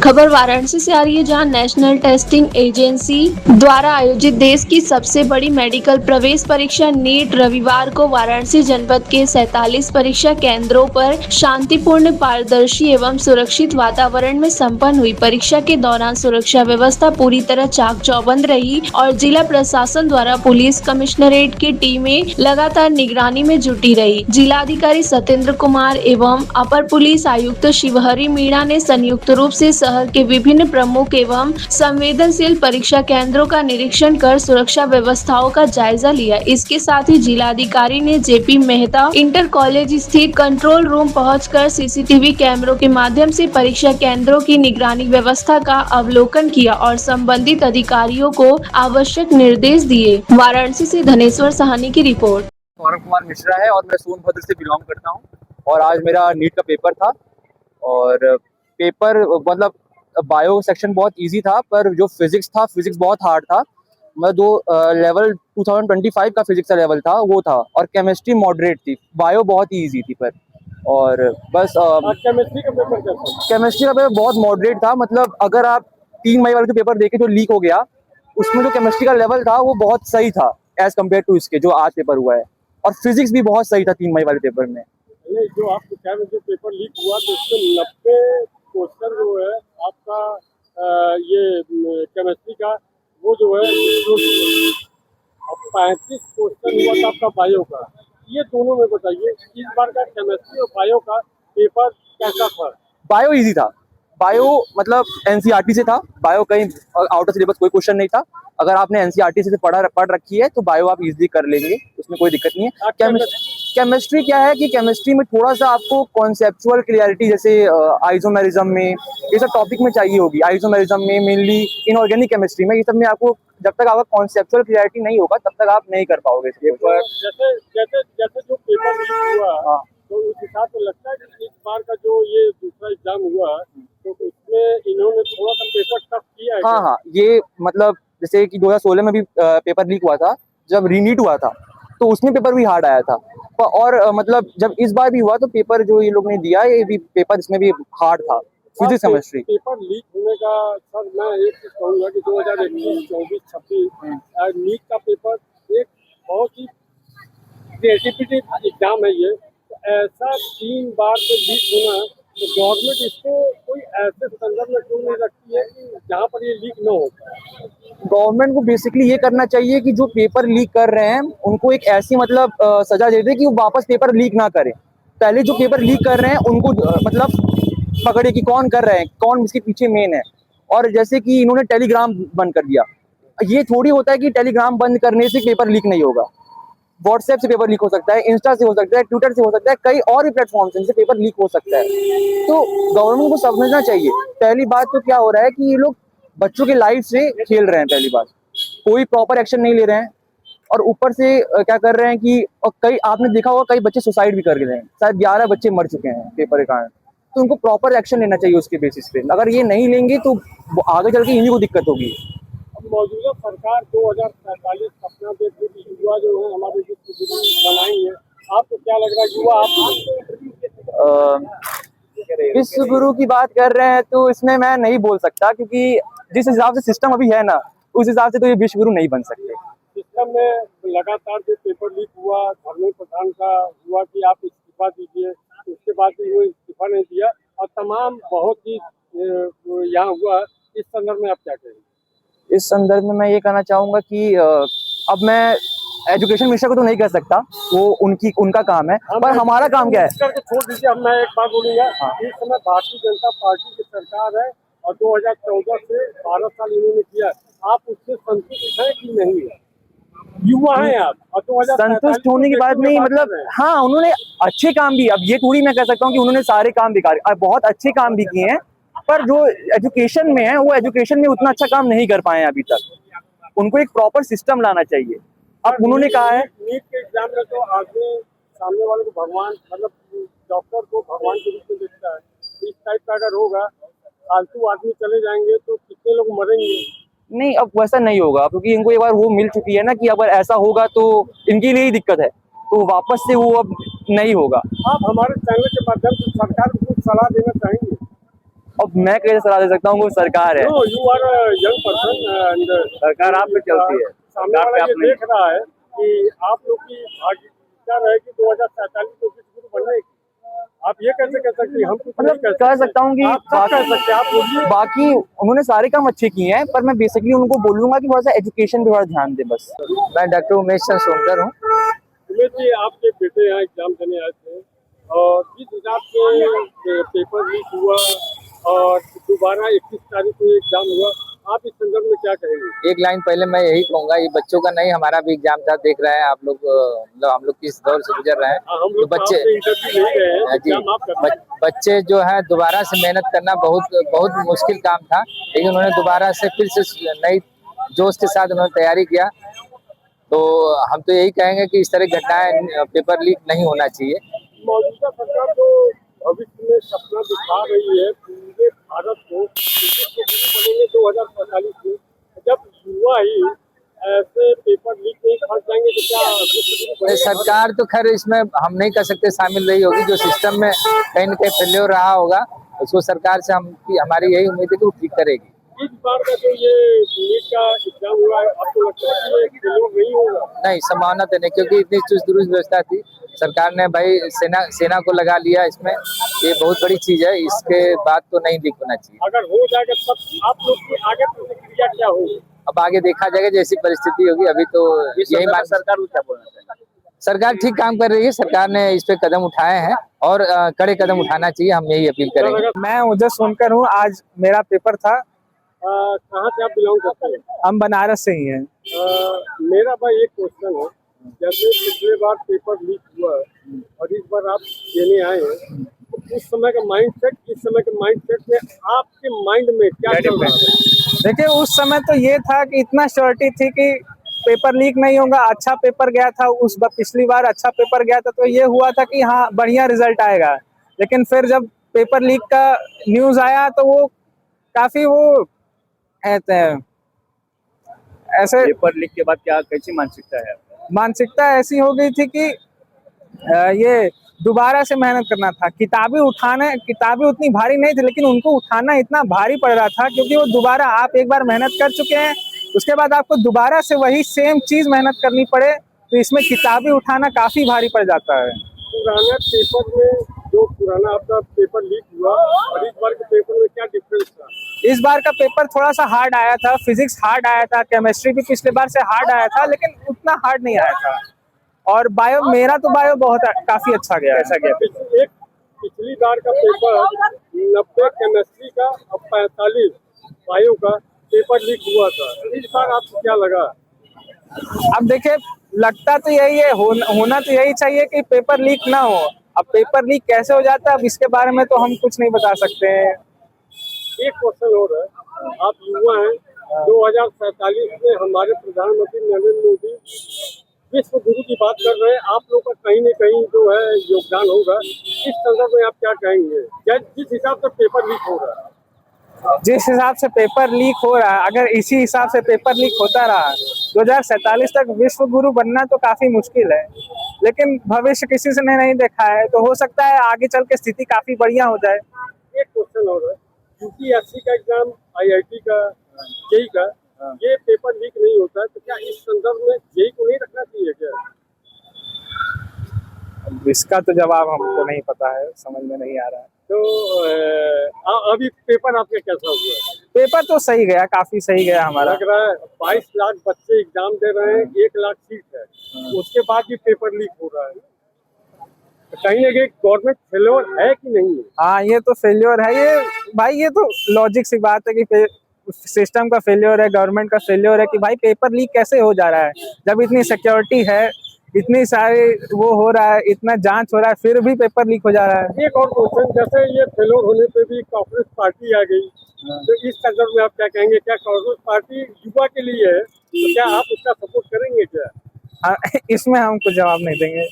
खबर वाराणसी से आ रही है, जहां नेशनल टेस्टिंग एजेंसी द्वारा आयोजित देश की सबसे बड़ी मेडिकल प्रवेश परीक्षा नीट रविवार को वाराणसी जनपद के 47 परीक्षा केंद्रों पर शांतिपूर्ण, पारदर्शी एवं सुरक्षित वातावरण में संपन्न हुई। परीक्षा के दौरान सुरक्षा व्यवस्था पूरी तरह चाक चौबंद रही और जिला प्रशासन द्वारा पुलिस कमिश्नरेट की टीमें लगातार निगरानी में जुटी रही। जिलाधिकारी सत्येंद्र कुमार एवं अपर पुलिस आयुक्त शिवहरी मीणा ने संयुक्त रूप से शहर के विभिन्न प्रमुख एवं संवेदनशील परीक्षा केंद्रों का निरीक्षण कर सुरक्षा व्यवस्थाओं का जायजा लिया। इसके साथ ही जिलाधिकारी ने जेपी मेहता इंटर कॉलेज स्थित कंट्रोल रूम पहुंचकर सीसीटीवी कैमरों के माध्यम से परीक्षा केंद्रों की निगरानी व्यवस्था का अवलोकन किया और संबंधित अधिकारियों को आवश्यक निर्देश दिए। वाराणसी से धनेश्वर सहानी की रिपोर्ट। सौरभ कुमार मिश्रा है और मैं सोनभद्र से बिलोंग करता हूँ। और आज मेरा नीट का पेपर था और पेपर मतलब बायो सेक्शन बहुत इजी था, पर जो फिजिक्स था, फिजिक्स बहुत हार्ड था। मैं लेवल 2025 का फिजिक्स का लेवल था वो था, और केमिस्ट्री मॉडरेट थी। बायो बहुत ही इजी थी पर, और बस केमिस्ट्री का पेपर कैसा? केमिस्ट्री का पेपर बहुत मॉडरेट था। मतलब अगर आप 3 मई वाले जो पेपर देखे जो लीक हो गया, उसमें जो केमिस्ट्री का लेवल था वो बहुत सही था एज कम्पेयर टू इसके जो आज पेपर हुआ है। और फिजिक्स भी बहुत सही था 3 मई वाले पेपर में। जो आपके क्या जो पेपर लीक हुआ तो उसमें 90 क्वेश्चन जो है आपका ये केमिस्ट्री का वो जो है 35 क्वेश्चन हुआ था आपका बायो का। ये दोनों में बताइए इस बार का केमिस्ट्री और बायो का पेपर कैसा था? बायो इजी था। बायो मतलब एनसीईआरटी से था। बायो कहीं आउट ऑफ सिलेबस कोई क्वेश्चन नहीं था। अगर आपने एनसीईआरटी से पढ़ रखी है तो बायो आप इजीली कर लेंगे, उसमें कोई दिक्कत नहीं है। केमिस्ट्री क्या है कि केमिस्ट्री में थोड़ा सा आपको कॉन्सेप्चुअल क्लियरिटी, जैसे आइसोमेरिज्म में ये सब टॉपिक में चाहिए होगी। आइसोमेरिज्म में मेनली, इनऑर्गेनिक केमिस्ट्री में ये सब में आपको जब तक आपका कॉन्सेप्चुअल क्लियरिटी नहीं होगा तब तक आप नहीं कर पाओगे इस पेपर। जैसे जो पेपर लीक हुआ तो उस हिसाब से लगता है कि इस बार का जो ये दूसरा एग्जाम हुआ तो उसमें इन्होंने थोड़ा सा पेपर टफ किया है। हाँ, ये मतलब जैसे कि 2016 में भी पेपर लीक हुआ था, जब रीनीट हुआ था तो उसमें पेपर भी हार्ड आया था। और मतलब जब इस बार भी हुआ तो पेपर जो ये लोग ने दिया, ये भी पेपर इसमें भी हार्ड था, फिजिक्स केमिस्ट्री। पेपर लीक होने का सर मैं एक चीज कहूँगा कि 2021, 24, 26 नीट का पेपर एक बहुत ही क्रिएटिविटी एग्जाम है ये। तो ऐसा 3 बार से लीक होना, तो गवर्नमेंट इसको कोई ऐसे संदर्भ में क्यों नहीं रखती है कि जहाँ पर ये लीक न हो? गवर्नमेंट को बेसिकली ये करना चाहिए कि जो पेपर लीक कर रहे हैं उनको एक ऐसी मतलब सजा दे दे कि वो वापस पेपर लीक ना करें। पहले जो पेपर लीक कर रहे हैं उनको मतलब पकड़े कि कौन कर रहे हैं, कौन इसके पीछे मेन है। और जैसे कि इन्होंने टेलीग्राम बंद कर दिया, ये थोड़ी होता है कि टेलीग्राम बंद करने से पेपर लीक नहीं होगा। व्हाट्सएप से पेपर लीक हो सकता है, इंस्टा से हो सकता है, ट्विटर से हो सकता है, कई और भी प्लेटफॉर्म से पेपर लीक हो सकता है। तो गवर्नमेंट को समझना चाहिए। पहली बात तो क्या हो रहा है कि ये लोग बच्चों की लाइफ से खेल रहे हैं। पहली बात, कोई प्रॉपर एक्शन नहीं ले रहे हैं, और ऊपर से क्या कर रहे हैं कि कई आपने देखा होगा कई बच्चे सुसाइड भी कर रहे हैं। शायद 11 बच्चे मर चुके हैं पेपर के कारण। तो उनको प्रॉपर एक्शन लेना चाहिए उसके बेसिस पे। अगर ये नहीं लेंगे तो आगे चल के इन्हीं को दिक्कत होगी। अब मौजूदा सरकार 2047 सपना देख रही, युवा जो है हमारे बनाएंगे, आपको क्या लग रहा है युवा विश्व गुरु की बात कर रहे हैं तो इसमें मैं नहीं बोल सकता, क्योंकि जिस हिसाब से सिस्टम अभी है ना, उस हिसाब से तो ये विश्व गुरु नहीं बन सकते। सिस्टम में लगातार जो पेपर लीक हुआ, धर्मेंद्र प्रधान का हुआ कि आप इस्तीफा दीजिए, उसके बाद भी वो इस्तीफा नहीं दिया, और तमाम बहुत ही यहाँ हुआ। इस संदर्भ में आप क्या कहेंगे? इस संदर्भ में मैं ये कहना चाहूंगा कि अब मैं एजुकेशन मिनिस्टर को तो नहीं कह सकता, वो उनका काम है, पर हमारा काम क्या है। छोड़ दीजिए, अब मैं एक बात बोलूंगा। इस समय भारतीय जनता पार्टी की सरकार है और 2014 से 12 साल इन्होंने किया। आप उससे संतुष्ट हैं कि नहीं? युवा हैं आप, और संतुष्ट होने की बात नहीं, मतलब हाँ उन्होंने अच्छे काम भी, अब ये थोड़ी मैं कह सकता हूँ कि उन्होंने सारे काम बेकार, बहुत अच्छे काम भी किए हैं, पर जो एजुकेशन में है वो एजुकेशन में उतना अच्छा काम नहीं कर पाए हैं अभी तक। उनको एक प्रॉपर सिस्टम लाना चाहिए। अब उन्होंने कहा है नीट के एग्जाम में तो आदमी सामने वाले को भगवान, मतलब डॉक्टर को भगवान के रूप में देखता है। इस टाइप का अगर होगा, फालतू आदमी चले जाएंगे तो कितने लोग मरेंगे? नहीं, अब वैसा नहीं होगा, क्योंकि इनको एक बार वो मिल चुकी है ना कि अगर ऐसा होगा तो इनके लिए ही दिक्कत है, तो वापस से वो अब नहीं होगा। आप हमारे चैनल के माध्यम से सरकार को कुछ सलाह देना चाहेंगे? अब मैं कैसे सलाह दे सकता हूँ, वो सरकार है। No, you are young person and सरकार आप पे चलती है, सामने सरकार पे वाला आप ये नहीं। देख रहा है कि आप लोग की भाग्यता रहेगी 2047 में विश्व गुरु बनने की। आप ये कैसे कह सकते हैं? हम कुछ नहीं मतलब कह सकता हूँ कि आप सब कह सकते हैं, आप बोलिए। बाकी उन्होंने सारे काम अच्छे किए हैं, पर मैं बेसिकली उनको बोलूंगा कि थोड़ा सा एजुकेशन पे थोड़ा ध्यान दे बस। मैं डॉक्टर उमेश चंद्र सोनकर हूँ। उमेश जी, आपके बेटे यहाँ एग्जाम देने आए थे और जिस हिसाब से पेपर लीक हुआ और दोबारा 21 तारीख को एग्जाम हुआ, आप इस संदर्भ में क्या कहेंगे? एक लाइन पहले मैं यही कहूंगा, ये बच्चों का नहीं, हमारा भी एग्जाम था। देख रहे हैं आप लोग, मतलब हम लोग किस दौर से गुजर रहे हैं। हम तो लोग बच्चे इंटरव्यू ले रहे हैं, जी, एग्जाम आप कर रहे हैं। बच्चे जो है दोबारा से मेहनत करना बहुत बहुत मुश्किल काम था, लेकिन उन्होंने दोबारा से फिर से नई जोश के साथ उन्होंने तैयारी किया। तो हम तो यही कहेंगे कि इस तरह की घटनाएं, पेपर लीक नहीं होना चाहिए। मौजूदा सरकार जो भविष्य में सपना दिखा रही है पूरे भारत को, विश्व गुरु बनेंगे 2045 में, जब युवा ही ऐसे पेपर लीक नहीं कर जाएंगे तो क्या विश्व गुरु बनेंगे? सरकार तो खैर इसमें हम नहीं कह सकते शामिल रही होगी, जो सिस्टम में कहीं न कहीं फेल्योर रहा होगा उसको सरकार से हमारी यही उम्मीद है कि वो ठीक करेगी। इस बार का जो ये नीट का एग्जाम हुआ है, आपको लगता है कि ये फेल्योर नहीं होगा? नहीं, संभावना तो नहीं, क्योंकि इतनी चुस्त दुरुस्त व्यवस्था थी। सरकार ने भाई सेना को लगा लिया इसमें, ये बहुत बड़ी चीज है। इसके बाद तो नहीं लीक होना चाहिए। अगर हो जाएगा तब आप लोग की आगे प्रतिक्रिया क्या होगी? अब आगे देखा जाएगा, जैसी परिस्थिति होगी। अभी तो यही मान, सरकार को क्या बोलना चाहिए? सरकार ठीक काम कर रही है। सरकार ने इस पे कदम उठाए हैं और कड़े कदम उठाना चाहिए, हम यही अपील करेंगे। मैं ओजस सोनकर हूँ। आज मेरा पेपर था। कहाँ से आप बिलोंग करते हैं? हम बनारस से ही हैं। मेरा भाई एक क्वेश्चन है, जैसे पिछले बार पेपर लीक हुआ और इस बार आप देने आए हैं, तो उस समय का माइंडसेट, इस समय के माइंडसेट में आपके माइंड में क्या चल रहा है? देखिए, उस समय तो ये था कि इतना श्योरिटी थी कि पेपर लीक नहीं होगा। अच्छा पेपर गया था उस बार, पिछली बार अच्छा पेपर गया था तो ये हुआ था कि हाँ बढ़िया रिजल्ट आएगा। लेकिन फिर जब पेपर लीक का न्यूज़ आया तो वो काफी वो कहते हैं ऐसे, पेपर लीक के बाद क्या कैसी मानसिकता है? मानसिकता ऐसी हो गई थी कि ये दोबारा से मेहनत करना था। किताबें उतनी भारी नहीं थी, लेकिन उनको उठाना इतना भारी पड़ रहा था, क्योंकि वो दोबारा, आप एक बार मेहनत कर चुके हैं, उसके बाद आपको दोबारा से वही सेम चीज मेहनत करनी पड़े, तो इसमें किताबें उठाना काफी भारी पड़ जाता है। पुराने पेपर में जो पुराना आपका पेपर लीक हुआ और इस बार के पेपर में क्या डिफरेंस था? इस बार का पेपर थोड़ा सा हार्ड आया था, फिजिक्स हार्ड आया था, केमिस्ट्री भी पिछले बार से हार्ड आया था, लेकिन उतना हार्ड नहीं आया था। और मेरा तो बायो काफी अच्छा गया। ऐसा गया? पिछली बार का पेपर 90 केमिस्ट्री का और 45 बायो का पेपर लीक हुआ था। इस बार आपको क्या लगा? अब देखिए, लगता तो यही है, होना तो यही चाहिए कि पेपर लीक ना हो। अब पेपर लीक कैसे हो जाता है, अब इसके बारे में तो हम कुछ नहीं बता सकते हैं। एक क्वेश्चन और है, आप युवा हैं, 2047 में हमारे प्रधानमंत्री नरेंद्र मोदी विश्व गुरु की बात कर रहे हैं, आप लोग का कहीं न कहीं जो है योगदान होगा। इस संदर्भ में आप क्या कहेंगे? जिस हिसाब से पेपर लीक हो रहा है, जिस हिसाब से पेपर लीक हो रहा है, अगर इसी हिसाब से पेपर लीक होता रहा 2047 तक विश्व गुरु बनना तो काफी मुश्किल है। लेकिन भविष्य किसी से ने नहीं देखा है, तो हो सकता है आगे चल के स्थिति काफी बढ़िया हो जाए। एक क्वेश्चन और है, यूपीएससी का एग्जाम, आईआईटी का, जेई का, ये पेपर लीक नहीं होता है, तो क्या इस संदर्भ में जेई को नहीं रखना चाहिए क्या? इसका तो जवाब हमको नहीं पता है, समझ में नहीं आ रहा है। तो अभी पेपर आपका कैसा हुआ? पेपर तो सही गया, काफी सही गया हमारा। लग रहा है 22 लाख बच्चे एग्जाम दे रहे हैं, 1 लाख सीट है, उसके बाद भी पेपर लीक हो रहा है। तो कहीं ना कहीं गवर्नमेंट फेल्योर है कि नहीं है? हाँ, ये तो फेल्योर है। ये भाई, ये तो लॉजिक सी बात है कि सिस्टम का फेल्योर है, गवर्नमेंट का फेल्योर है कि भाई पेपर लीक कैसे हो जा रहा है, जब इतनी सिक्योरिटी है, इतनी सारी वो हो रहा है, इतना जांच हो रहा है, फिर भी पेपर लीक हो जा रहा है। एक और क्वेश्चन, जैसे ये फेल्योर होने पे भी कांग्रेस पार्टी आ गई, तो इस संदर्भ में आप क्या कहेंगे? क्या कांग्रेस पार्टी युवा के लिए है, तो क्या आप उसका सपोर्ट करेंगे क्या? हाँ, इसमें हम कुछ जवाब नहीं देंगे।